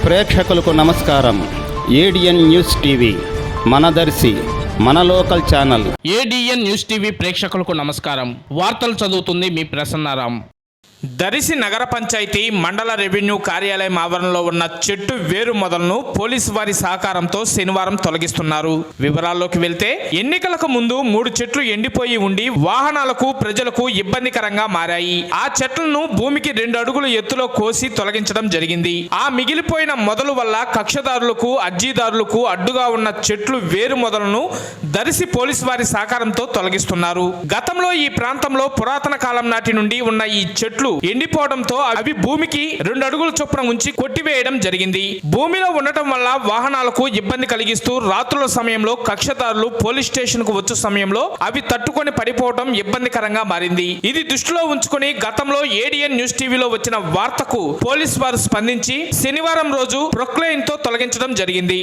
ప్రేక్షకులకు నమస్కారం. ADN news TV మనదర్శి మన local channel. ADN news TV ప్రేక్షకులకు నమస్కారం. వార్తలు చదువుతుంది మీ ప్రసన్నారాం. దర్శి నగర పంచాయతీ మండల రెవెన్యూ కార్యాలయం ఆవరణలో ఉన్న చెట్టు వేరు మొదలను పోలీసు వారి సహకారంతో శనివారం తొలగిస్తున్నారు. వివరాల్లోకి వెళ్తే ఎన్నికలకు ముందు 3 చెట్లు ఎండిపోయి ఉండి వాహనాలకు ప్రజలకు ఇబ్బందికరంగా మారాయి. ఆ చెట్లను భూమికి 2 అడుగుల ఎత్తులో కోసి తొలగించడం జరిగింది. ఆ మిగిలిపోయిన మొదలు వల్ల కక్షదారులకు అర్జీదారులకు అడ్డుగా ఉన్న చెట్లు వేరు మొదలను దర్శి పోలీసు వారి సహకారంతో తొలగిస్తున్నారు. గతంలో ఈ ప్రాంతంలో పురాతన కాలం నాటి నుండి ఉన్న ఈ చెట్లు ఎండిపోవడంతో అవి భూమికి 2 అడుగుల చొప్పున ఉంచి కొట్టివేయడం జరిగింది. భూమిలో ఉండటం వల్ల వాహనాలకు ఇబ్బంది కలిగిస్తూ రాత్రుల సమయంలో కక్షదారులు పోలీస్ స్టేషన్ కు వచ్చే సమయంలో అవి తట్టుకొని పడిపోవడం ఇబ్బందికరంగా మారింది. ఇది దృష్టిలో ఉంచుకొని గతంలో ఏడిఎన్ న్యూస్ టీవీలో వచ్చిన వార్తకు పోలీసు వారు స్పందించి శనివారం రోజు ప్రొక్లైన్ తో తొలగించడం జరిగింది.